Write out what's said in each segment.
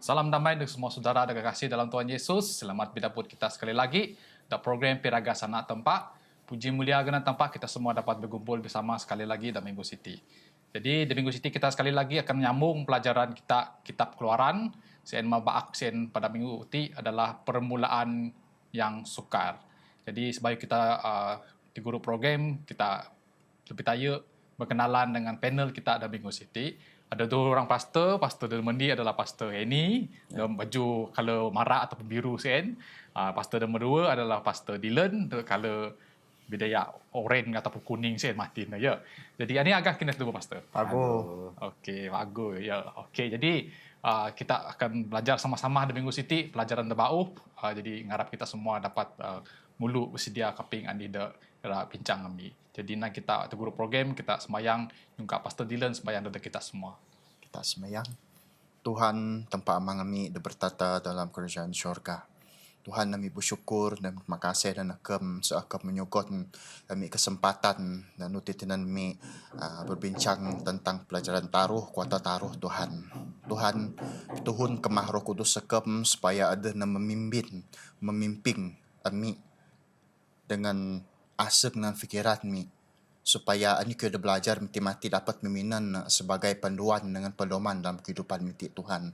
Salam damai untuk semua saudara dan kekasih dalam Tuhan Yesus. Selamat berjumpa kita sekali lagi dalam program Piraga Sanak Tempat. Puji mulia guna tempat kita semua dapat berkumpul bersama sekali lagi dalam Minggu City. Jadi di Minggu City kita sekali lagi akan menyambung pelajaran kita Kitab Keluaran. Sen mabak sen pada minggu ini adalah permulaan yang sukar. Jadi sebagai kita di guru program kita lebih tahu berkenalan dengan panel kita ada Minggu City. Ada dua orang pastor Delmendi adalah pastor Henny dalam baju color marak atau biru sen. Pastor nombor dua adalah pastor Dylan color bidaya oren ataupun kuning sen Martin ya. Jadi ini agak kena tu pastor. Bagus. Okey, bagus ya. Okey, jadi kita akan belajar sama-sama di Minggu City pelajaran terbau. Jadi ngarap kita semua dapat mulu bersedia kaping andi bincang kami. Jadi nak kita guru program kita sembayang juga pastor Dylan sembayang dari kita semua. Kita sembahyang. Tuhan tempat amang kami bertata dalam kerajaan syurga. Tuhan kami bersyukur dan terima kasih dan akam seakam menyokot kami kesempatan dan nutitinan kami berbincang tentang pelajaran taruh kuasa taruh Tuhan. Tuhan tuhun kemah Roh Kudus sekam supaya ada yang memimpin kami dengan asa dengan fikiran kami supaya ani kita belajar mati-mati dapat meminan sebagai panduan dengan pedoman dalam kehidupan mati Tuhan.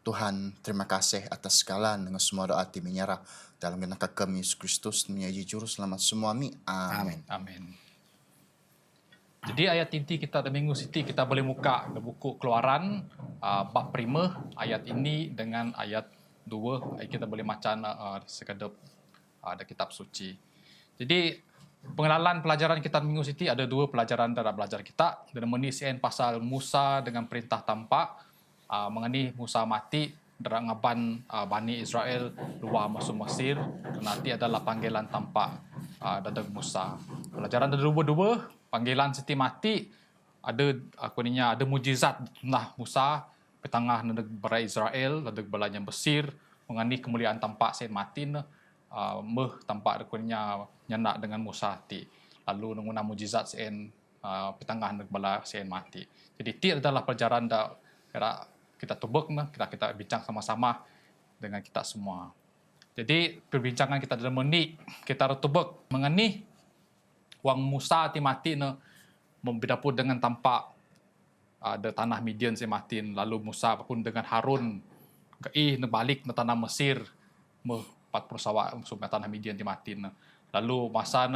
Tuhan, terima kasih atas segala dengan semua doa hati menyerah dalam nama kami Yesus Kristus menjadi juru selamat semua kami. Amin. Amin. Jadi ayat inti kita di Minggu City kita boleh buka di buku Keluaran bab 5 ayat ini dengan ayat 2 kita boleh macam sekedap ada kitab suci. Jadi pengenalan pelajaran kita di Minggu City ada dua pelajaran dalam belajar kita. Dan menisian pasal Musa dengan perintah tampak mengenai Musa mati dalam ngaban Bani Israel luar masuk Mesir. Nanti adalah panggilan tampak dari Musa. Pelajaran ada dua panggilan siti mati ada mujizat nah Musa petangah negara Israel lalu belanya Mesir mengenai kemuliaan tampak sen mati tampak rekunnya nyenak dengan Musa ti lalu nunguna mujizat sen petangah negara sen mati. Jadi ti adalah pelajaran kita tubuk kita bincang sama-sama dengan kita semua. Jadi perbincangan kita dalam ini kita tubuk mengenai wang Musa ti mati membidapur dengan tampak ada tanah Midian si mati lalu Musa pun dengan Harun balik ke tanah Mesir 40 sawak masuk tanah Midian ti mati lalu masa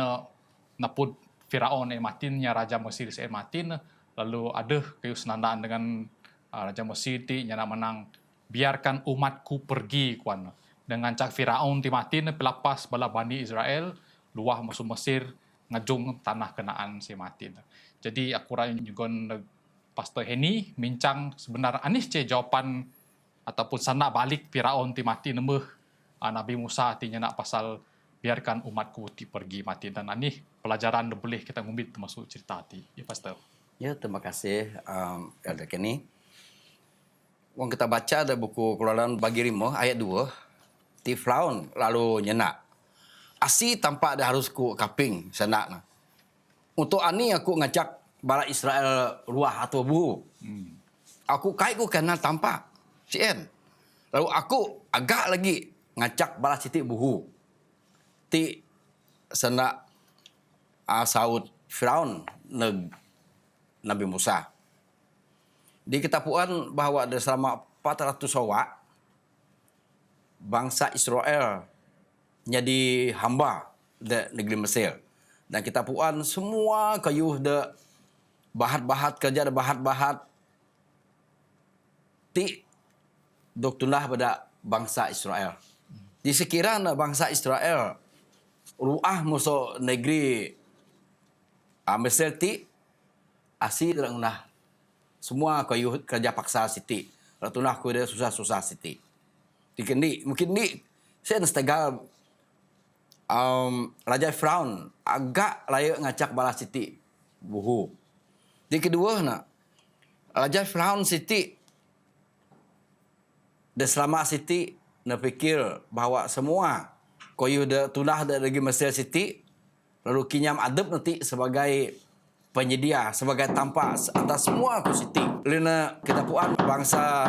napud Firaun matinya raja Mesir si mati lalu ada kayu senandaan dengan Raja Mesir ti nyana menang biarkan umatku pergi kuan dengan cak Firaun ti mati pelapas bala Bani Israel luah masuk Mesir ngajung tanah Kenaan si mati. Jadi aku rayu juga Pastor Henny bincang sebenarnya anis jawapan ataupun sana balik Firaun ti mati nembeh Nabi Musa ti nyana pasal biarkan umatku ti pergi mati dan anih pelajaran boleh kita ngumbit termasuk cerita ti. Ya Pastor. Ya, terima kasih Elder Kenny. Wang kita baca ada buku Keluaran bagi 5 ayat 2. Ti Firaun lalu nyenak. Asi tampak ada harus ku kaping senak. Untuk ani aku ngajak bala Israel ruah atau buhu. Aku kai ku kena tampak. Cien. Lalu aku agak lagi ngajak bala sitik buhu. Ti senak saud Firaun Nabi Musa. Di kitabuan bahawa ada selama 400 awak bangsa Israel jadi hamba di negeri Mesir. Dan kitabuan semua kayu de bahat-bahat kerja de bahat-bahat ti doktunlah pada bangsa Israel. Di sekiranya bangsa Israel ruah musuh negeri Mesir ti asi terang nah semua kayu kerja paksa siti. Ratunah ku dia susah-susah siti. Dikendi mungkin ni saya nestegal Raja Firaun agak layak ngacak bala siti buhu. Di kedua nak Raja Firaun siti de selama siti na fikir bahawa semua kayu de tunah dari Mesir siti lalu kinyam adab nanti sebagai penyedia sebagai tampak atas semua aku siti. Lina kita puan bangsa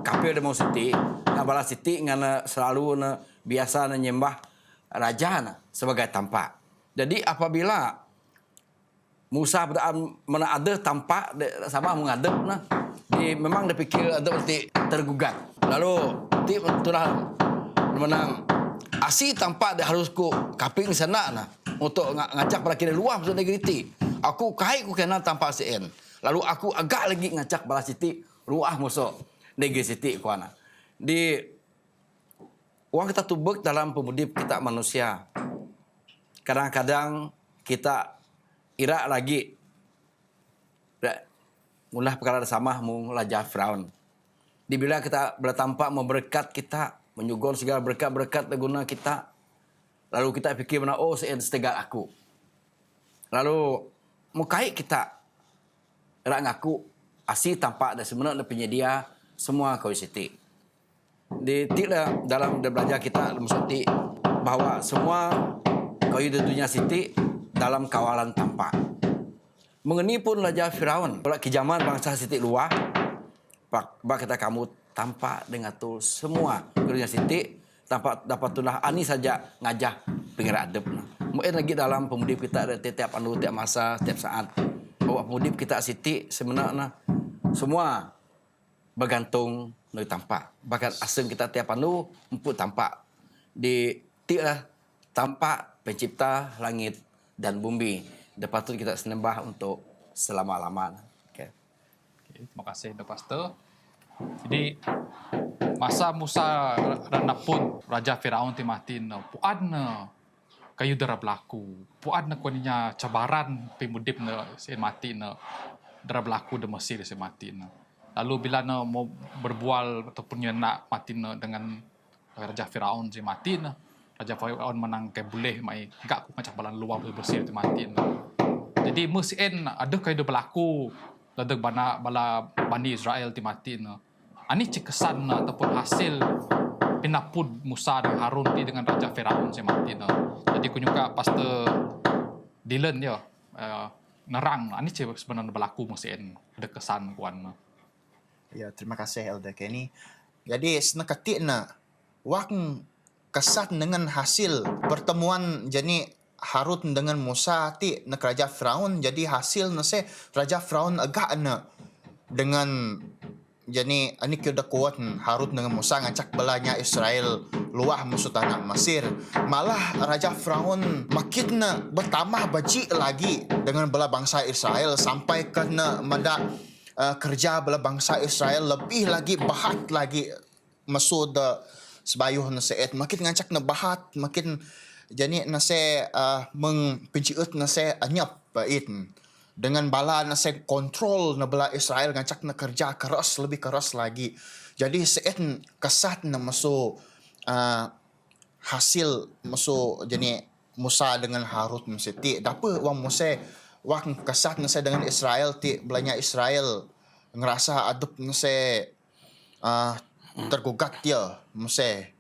kapil demo Siti, bala Siti ngana selalu na biasa na nyembah raja na sebagai tampak. Jadi apabila Musa mana ada tampak sama mengadap nah, memang dia fikir ada nanti tergugat. Lalu nanti itulah menang asi tampak dia harus ku kaping sana nah untuk ngajak pada kira luar masuk negeri ti. Aku kai ku kena tampak sen. Lalu aku agak lagi ngajak bala Siti luar masuk negeri Siti ku ana. Di uang kita tubek dalam pemudip kita manusia. Kadang-kadang kita ira lagi mulah perkara sama mung Raja Firaun. Dibila kita bertampak memberkat kita, menyugon segala berkat-berkat guna kita. Lalu kita fikir mana oh saya setegal aku. Lalu mukai kita rak ngaku asi tampak dan sebenarnya penyedia semua kau Siti. Di tidak dalam belajar kita mesti bahwa semua kau di dunia Siti dalam kawalan tampak. Mengenai pun Raja Firaun, kalau kejaman bangsa Siti luar, bak kata kamu tampak dengan tu semua dunia Siti tampak dapat tunah ani saja ngajah pengira adep. Mungkin lagi dalam pemudip kita ada tiap anu tiap masa tiap saat. Bahwa pemudip kita Siti sebenarnya semua bergantung dari tampak. Bahkan asing kita tiap anu empuk tampak di tilah tampak pencipta langit dan bumi. Dapat tu kita sembah untuk selama-lamanya. Okay. Terima kasih, Pastor. Jadi, masa Musa rana pun Raja Firaun timatin, puan kayu dara berlaku. Puan kuaninya cabaran pemudip sen mati dara berlaku de Mesir sen mati. Lalu bila mau berbual ataupun nak mati dengan Raja Firaun sen mati, Raja Firaun menang ke boleh mai gak aku macam balan luar bersih tu mati. Jadi mesin ada kayu berlaku ladeg bala Bani Israel ti mati. Ani cikesan ataupun hasil pinapud Musa dan Harun ti dengan Raja Firaun si mati. Jadi kunyuka Pastor Dylan ya nerang ani sebenarnya berlaku mesin ada kesan kuan. Ya, terima kasih Elder Kenny. Jadi senekati wang kesan dengan hasil pertemuan jadi Harun dengan Musa ti nak Raja Firaun jadi hasil nase Raja Firaun agak dengan jadi ani kita kuat Harun dengan Musa ngacak belanya Israel luah musuh tanah Mesir. Malah Raja Firaun makin bertambah baji lagi dengan bela bangsa Israel sampai kena mada kerja bela bangsa Israel lebih lagi bahat lagi masuk sebayuh naseet makin ngacak na bahat makin jadi nase mengpenciut nase anyap bait dengan bala nase kontrol na bala Israel ngacak na kerja keras lebih keras lagi. Jadi seet kesat na masuk hasil masuk jadi Musa dengan Harun mesti dapa wang Musa wang kesat nase dengan Israel ti belanya Israel ngerasa adup nase tergugat dia Musa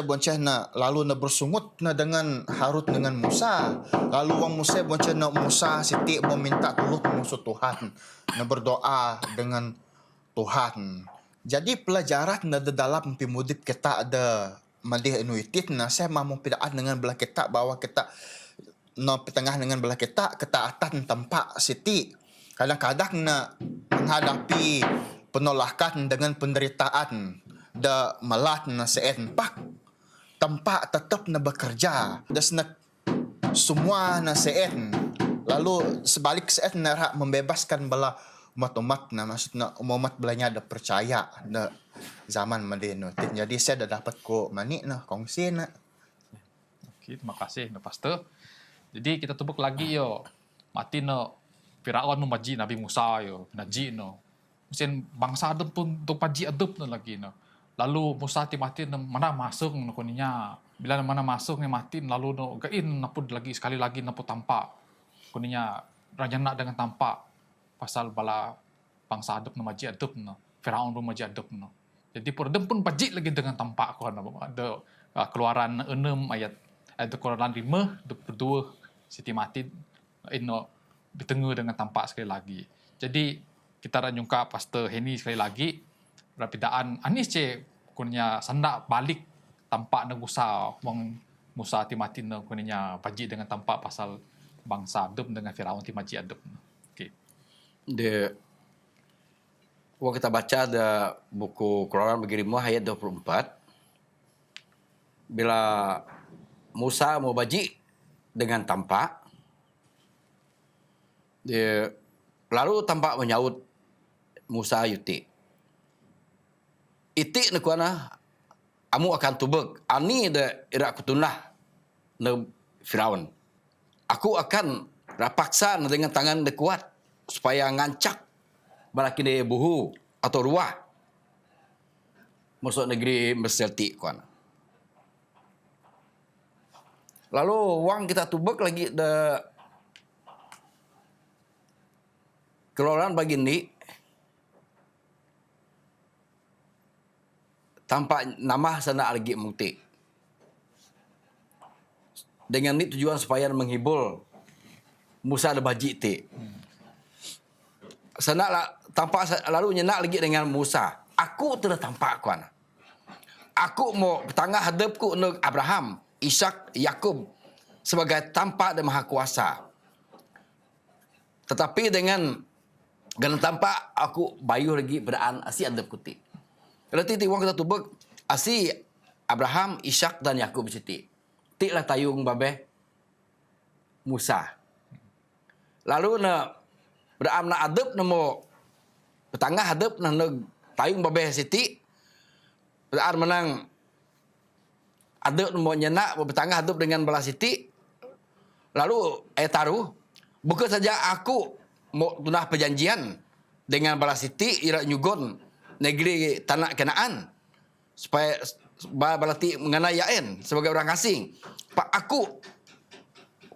bonceh lalu bersungut dengan Harun dengan Musa. Lalu wang Musa bonceh Musa siti meminta tolong musuh Tuhan. Berdoa dengan Tuhan. Jadi pelajaran dalam pemudip kita ada madih inuitit saya mahu pidaan dengan belah kita bahwa kita petengah dengan belah kita ketaatan tempat siti. Kadang-kadang menghadapi penolakan dengan penderitaan da malat na seen pak tempat tetap na bekerja das na semua na seen lalu sebalik seen na membebaskan bala umat-umat na maksudnya umat belanya ada percaya na zaman madeno. Jadi saya dah dapat ko mani na kongsi na. Okey, terima kasih Pastor. Jadi kita tubuk lagi yo mati Firaun memaji Nabi Musa yo naji mesin bangsa adep pun tu paji adep lagi Lalu Musa ti mati mana masuk kuninya. Bila mana masuk ni mati lalu gain napud lagi sekali lagi napud tampak. Kuninya raja nak dengan tampak pasal bala bangsa adep maji adep Firaun pun maji adep Jadi perdem pun paji lagi dengan tampak ko ada Keluaran 6 ayat Keluaran 5 berdua Siti mati ditengah dengan tampak sekali lagi. Jadi kita nak jumpa Pastor Henny sekali lagi Rapidaan Anis kunya sandak balik tampak na Musa wang Musa timati na kunya paji dengan tampak pasal bangsa adep dengan Firaun timaji adep. Okey. Dia Wang kita baca ada buku Keluaran bagi Rimah ayat 24. Bila Musa mau baji dengan tampak, dia lalu tampak menyaut Musa yuti. Itik na kuana amu akan tubek. Ani de irak kutunah na Firaun. Aku akan rapaksa dengan tangan de kuat supaya ngancak balaki de buhu atau ruah masuk negeri Mesir ti kuana. Lalu wang kita tubek lagi de Keluaran bagi ni tampak nama sana lagi mukti. Dengan ni tujuan supaya menghibur Musa ada baji ti. Sana lah, tampak lalu nyenak lagi dengan Musa. Aku telah tampak kuan. Aku mau tengah hadapku untuk Abraham, Ishak, Yakub sebagai tampak dan maha kuasa. Tetapi dengan tampak aku bayu lagi beraan asi hadap kuti. Berarti ti wang kita tubek asi Abraham, Ishak dan Yakub siti. Ti lah tayung babeh Musa. Lalu na beram na adep na mo petangah adep na nag tayung babeh siti. Berarti menang adep na mo nyenak petangah adep dengan belah siti. Lalu taruh bukan saja aku mau tunah perjanjian dengan belah siti ira nyugon negeri tanah Kanaan supaya balati mengenai yaen sebagai orang asing. Pak aku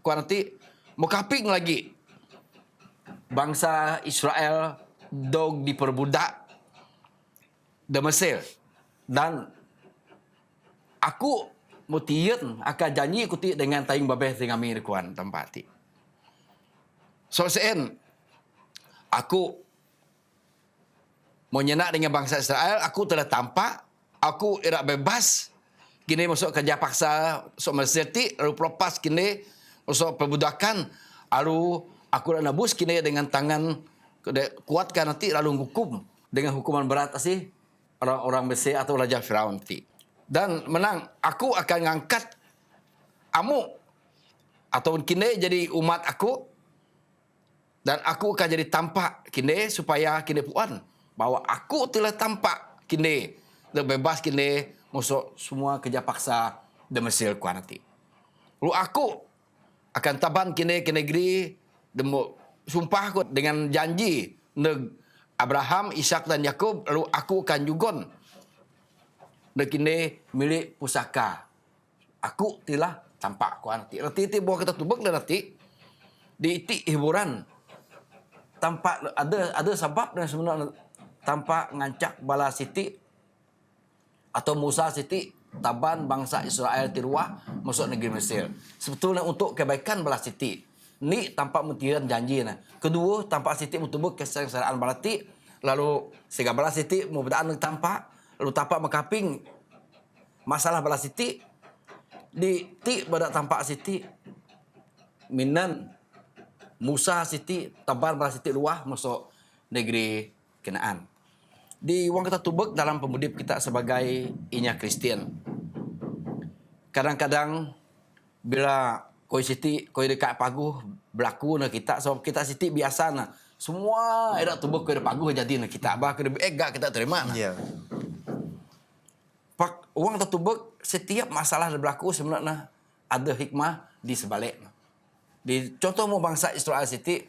nanti mau kaping lagi bangsa Israel dog diperbudak di Mesir dan aku mutian akan janji ikuti dengan tayung babeh dengan mir kuan tempati. So sen aku mau nyenak dengan bangsa Israel, aku telah tampak, aku irak bebas, kini masuk kerja paksa, masuk Mesir ti, lalu pelepas kini, masuk perbudakan, lalu aku dah nabus kini dengan tangan, kuatkan nanti, lalu hukum, dengan hukuman berat sih, orang-orang Mesir atau Raja Firaun ti. Dan menang, aku akan ngangkat amu, atau kini jadi umat aku, dan aku akan jadi tampak kini, supaya kini puan, bahwa aku telah tampak kini bebas kini masuk semua kerja paksa di Mesir kuan nanti. Lalu aku akan taban kini ke negeri demo sumpah aku dengan janji neg Abraham, Ishak dan Yakub, lalu aku akan jugon neg kini milik pusaka. Aku telah tampak kuan nanti. Nanti bawa kita tubek nanti di itik hiburan tampak ada sebab dan sebenarnya tampak ngancak bala siti atau Musa siti taban bangsa Israel tiruah masuk negeri Mesir. Sebetulnya untuk kebaikan bala siti. Ni tampak mutiran janji na. Kedua tampak siti mutubuk kesengsaraan bala ti. Lalu sehingga bala siti mau berdaan tampak. Lalu tampak makaping masalah bala siti. Di ti pada tampak siti minan Musa siti taban bala siti luah masuk negeri Kanaan. Di wang kita tubek dalam pemudip kita sebagai inya Kristian. Kadang-kadang bila koi siti koi dekat paguh berlaku na kita sebab kita siti biasa na semua edak tubek koi paguh jadi na kita bah kena gak kita terima na. Ya. Pak wang kita tubek setiap masalah yang berlaku sebenarnya ada hikmah di sebaliknya. Di contoh mau bangsa Israel siti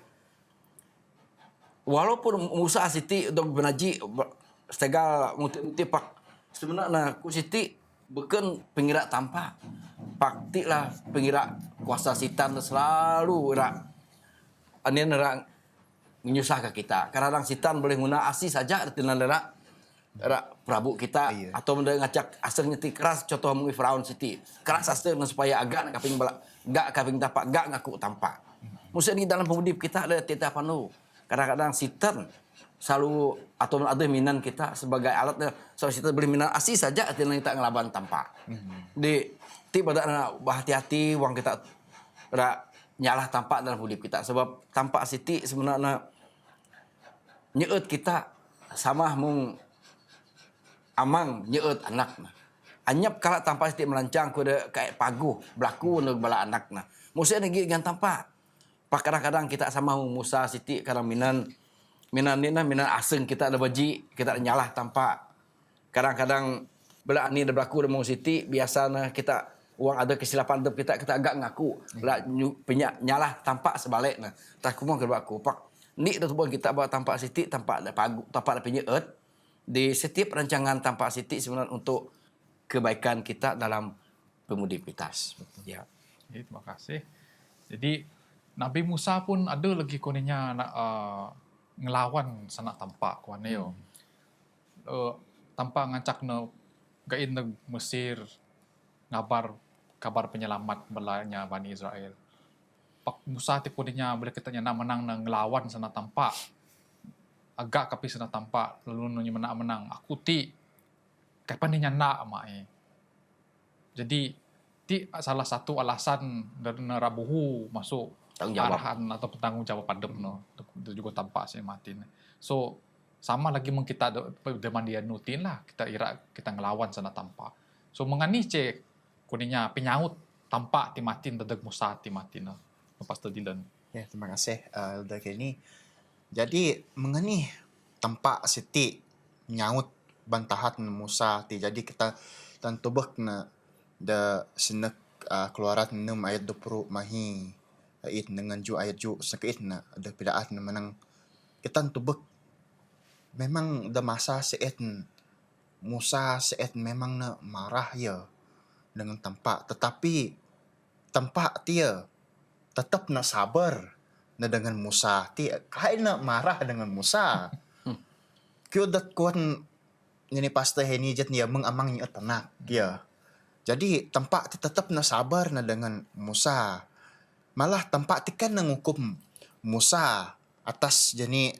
walaupun Musa siti untuk benaji setegal muti pak sebenarnya ku siti bukan pengira tampak pakti lah pengira kuasa setan selalu rak anian rak menyusah ke kita karena orang setan boleh guna asi saja artinya rak Prabu kita iya. atau ngacak asal nyeti keras contoh mui Firaun siti keras asal supaya agak nak kaping balak gak kaping tapak gak ngaku tampak. Mesti ni dalam pemudip kita ada titah panu. Kadang-kadang setan selalu atau ada minan kita sebagai alat so kita beli minan asi saja artinya kita ngelaban tampak. Di pada nak berhati-hati wang kita rak nyalah tampak dalam hidup kita sebab tampak siti sebenarnya nyeut kita sama mung amang nyeut anak nah. Anyap kalau tampak siti melancang ku de kayak paguh berlaku untuk bala anak nah. Musa lagi gan tampak. Pak kadang-kadang kita sama Musa siti kadang minan ni minan aseng kita ada baji kita nyalah tampak. Kadang-kadang bela ni ada berlaku demong siti biasanya kita uang ada kesilapan dep kita agak ngaku bela penyak nyalah tampak sebaliknya. Tak kumong ke berlaku pak ni dah tubuh kita bawa tampak siti tampak ada pagu tampak ada penyeut di setiap rancangan tampak siti sebenarnya untuk kebaikan kita dalam pemudipitas. Ya. Terima kasih. Jadi Nabi Musa pun ada lagi konenya nak ngelawan sanak tampak kuan yo. Tampak ngancak no gain neg Mesir kabar penyelamat belanya Bani Israel. Pak Musa ti konenya boleh kita nak menang nang ngelawan sanak tampak. Agak kapi sanak tampak lalu nanya menang. Aku ti kapan ni nak mai. Jadi ti salah satu alasan dari Rabuhu masuk arahan atau tanggung jawab padem no itu juga tampak saya matin. So sama lagi mung kita deman dia nutin lah kita ngelawan sana tampak. So mengani cek kuninya penyaut tampak timatin dedeg Musa timatin no. Pastor Dylan. Ya, terima kasih Elder Kenny. Jadi mengani tampak siti nyaut bantahan Musa ti. Jadi kita tantubek na da sinek keluaran 6 ayat 20 mahi ait dengan ju ayat ju sakit na ada pidaan na menang kita tubek memang da masa seet Musa seet memang na marah ya dengan tampak tetapi tampak dia tetap na sabar na dengan Musa ti kahit na marah dengan Musa kyo dat kuan ini pastor Henny jet niya mengamang niya tanak dia. Jadi tampak ti tetap na sabar na dengan Musa. Malah tampak ti kan nangukum Musa atas jani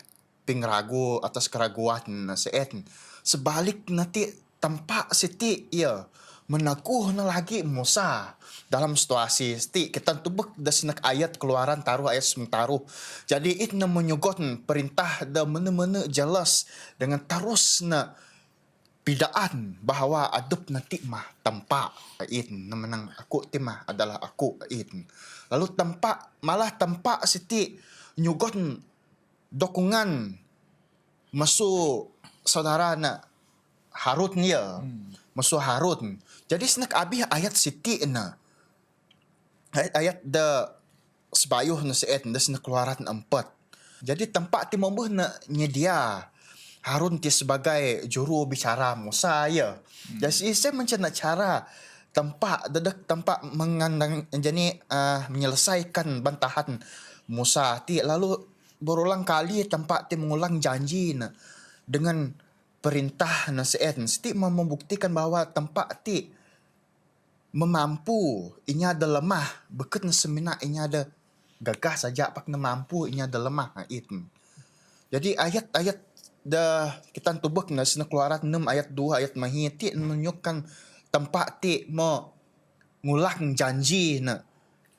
pingragu atas keraguan na seet. Sebalik nanti tampak siti ya menakuh na lagi Musa dalam situasi ti kita tubek da sinak ayat keluaran taruh ayat sementaruh. Jadi it na menyugot perintah da mana-mana jelas dengan terus na pidaan bahawa adup nanti mah tampak it na menang aku ti mah adalah aku it. Lalu tampak malah tampak siti nyugot dukungan masuk saudara na Harut niya. Masuk Harut. Jadi senak abi ayat siti na. Ayat da sebayuh na seet na senak keluaran 4. Jadi tampak ti mambuh na nyedia Harun ti sebagai juru bicara Musa ya. Jadi saya mencari cara tampak dadak tampak mengandang jadi menyelesaikan bantahan Musa ti lalu berulang kali tampak ti mengulang janji na dengan perintah na seet seti membuktikan bahwa tampak ti memampu inya ada lemah beket na semina inya ada gagah saja pak na mampu inya ada lemah itu. Jadi ayat-ayat dah kita tubek na sina keluaran 6 ayat 2 ayat mahi ti menunjukkan tampak ti mo ngulang janji na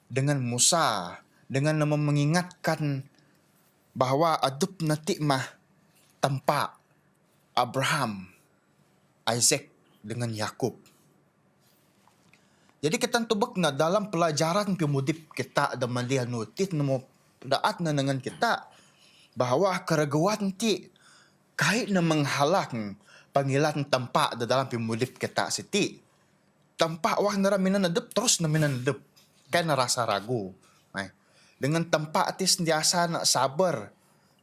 dengan Musa dengan nama mengingatkan bahawa adup nanti mah tampak Abraham, Isaac dengan Yakub. Jadi kita tubek na dalam pelajaran pemudip kita ada malian nutit namo daat na dengan kita bahawa keraguan ti kahit na menghalang panggilan tampak dalam pemudip kita siti. Tampak wah nara minan adep terus na minan adep. Kaya na rasa ragu. Dengan tampak ti sentiasa na sabar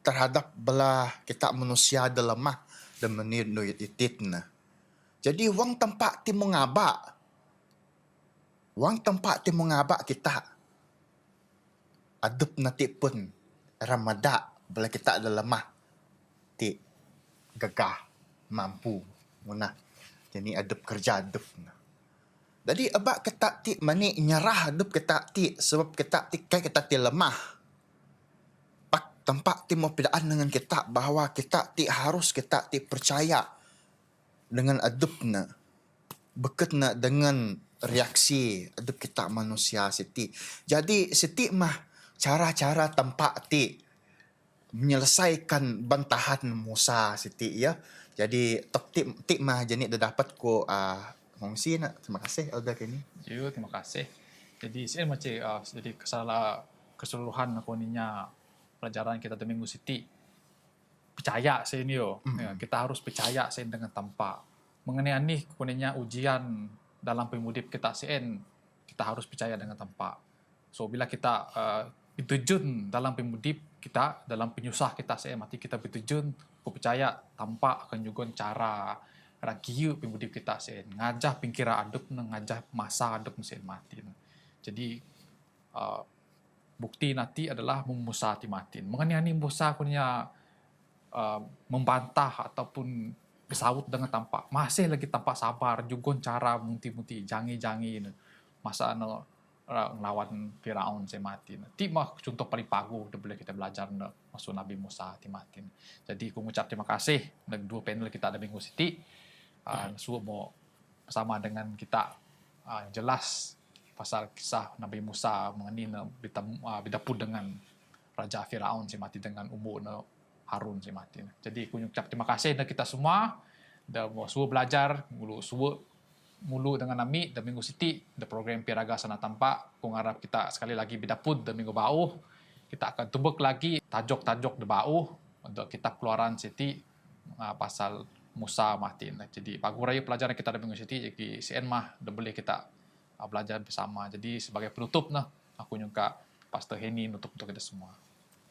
terhadap belah kita manusia da lemah dan menir no itit na. Jadi wang tampak ti mengaba. Wang tampak ti mengaba kita. Adep na ti pun ramada belah kita da lemah. Ti gagah mampu munah jadi adep kerja adep na. Jadi abak kita ti mani nyerah adep kita ti sebab kita ti kai kita ti lemah. Pak tempat ti mau pidaan dengan kita bahwa kita ti percaya dengan adupna beketna dengan reaksi adup kita manusia siti. Jadi siti mah cara-cara tempat ti menyelesaikan bantahan Musa siti ya. Jadi tok ti mah jadi dah dapat ko ngongsi nak. Terima kasih Elda kini. Ya, terima kasih. Jadi saya macam jadi keseluruhan aku ninya pelajaran kita di Minggu Siti. Percaya saya ni yo. Ya, kita harus percaya saya dengan tanpa. Mengenai ni kuningnya ujian dalam pemudip kita sen kita harus percaya dengan tanpa. So bila kita bertujun dalam pemudip kita, dalam penyusah kita saya mati kita bertujun, aku percaya tanpa akan juga cara ragiu pemudip kita sen ngajah pingkira aduk ngajah masa aduk sen mati. Jadi bukti nanti adalah memusa timatin. Mengenai ni musa punya membantah ataupun bersawut dengan tanpa masih lagi tanpa sabar juga cara munti-munti jangi-jangi masa ngelawan Firaun saya mati. Ti mah contoh paling pagu boleh kita belajar masuk Nabi Musa timatin. Jadi aku mengucap terima kasih dan dua panel kita ada Minggu Siti. Semua mau bersama dengan kita jelas pasal kisah Nabi Musa mengenai bidapur dengan Raja Firaun saya mati dengan umur Harun saya mati. Jadi aku ucap terima kasih dan kita semua dah mau semua belajar mulu dengan Nami dan Minggu Siti the program Piraga Sana Tampak. Aku harap kita sekali lagi bidapur dan Minggu Bau kita akan tubuk lagi tajuk-tajuk de Bau untuk kitab Keluaran Siti pasal Musa mati. Jadi pagu raya pelajaran kita di Minggu Siti jadi CN mah dah boleh kita belajar bersama. Jadi sebagai penutup aku juga Pastor Henny nutup untuk kita semua.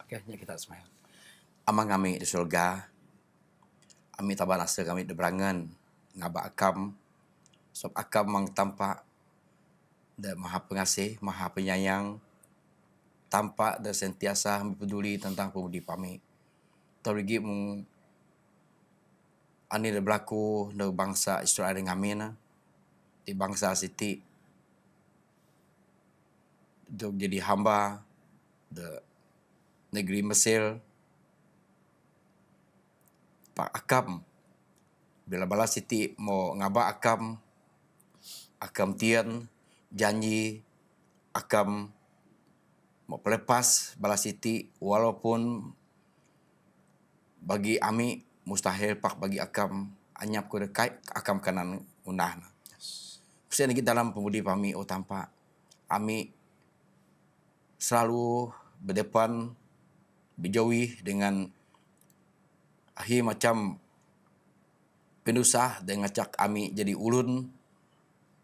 Okey, kita semua. Amang kami di surga, kami taban asa kami di berangan, ngabak akam, sebab akam mang tampak, dan maha pengasih, maha penyayang, tampak dan sentiasa peduli tentang pemudi kami. Terigi mung, ani dah berlaku di bangsa Israel dengan kami, di bangsa Siti, untuk jadi hamba, di negeri Mesir, Pak Akam bila bala Siti mau ngaba akam tian janji akam mau pelepas bala Siti walaupun bagi ami mustahil pak bagi akam anyap ko dekai akam kanan unah. Pasal lagi dalam pemudi kami tanpa ami selalu berdepan berjauhi dengan akhir macam pendusah dan ngacak kami jadi ulun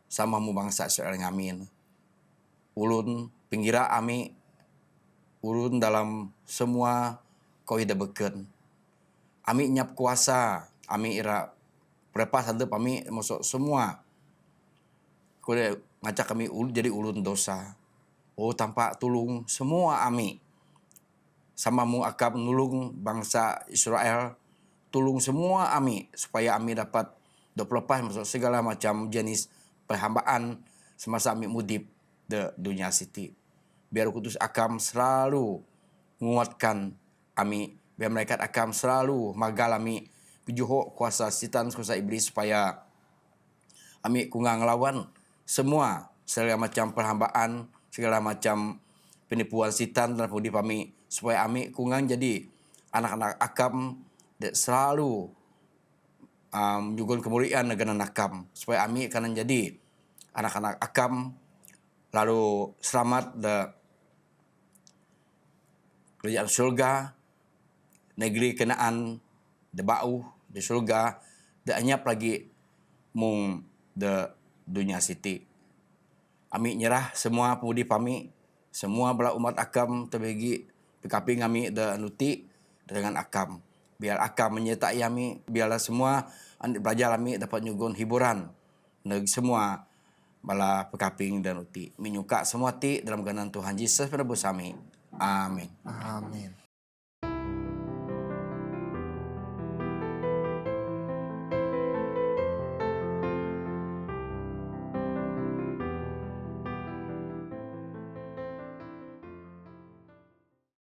sama mu bangsa Israel ngamin. Ulun pinggira kami ulun dalam semua kau hidup beken. Kami nyap kuasa, kami ira berapa ada kami masuk semua. Kau ngacak kami jadi ulun dosa. Oh tampak tulung semua kami. Sama mu akam nulung bangsa Israel, tulung semua kami supaya kami dapat berlepas masuk segala macam jenis perhambaan semasa kami mudip di dunia Siti. Biar Kudus akam selalu menguatkan kami, biar mereka akam selalu magal kami pijuhok kuasa setan kuasa iblis supaya kami kungang ngelawan semua segala macam perhambaan, segala macam penipuan setan dalam hidup kami supaya kami kungang jadi anak-anak akam selalu juga kemuliaan negara nakam supaya kami akan jadi anak-anak akam lalu selamat de kerajaan surga negeri Kenaan de bau di surga de anyap lagi mung de dunia Siti. Kami nyerah semua pemudi kami semua bala umat akam terbagi PKP kami de nuti dengan akam. Biar akam menyertai kami, biarlah semua anak pelajar kami dapat nyugun hiburan. Neg semua bala PKP dan uti. Menyuka semua ti dalam ganan Tuhan Yesus pada bersami. Amin. Amin.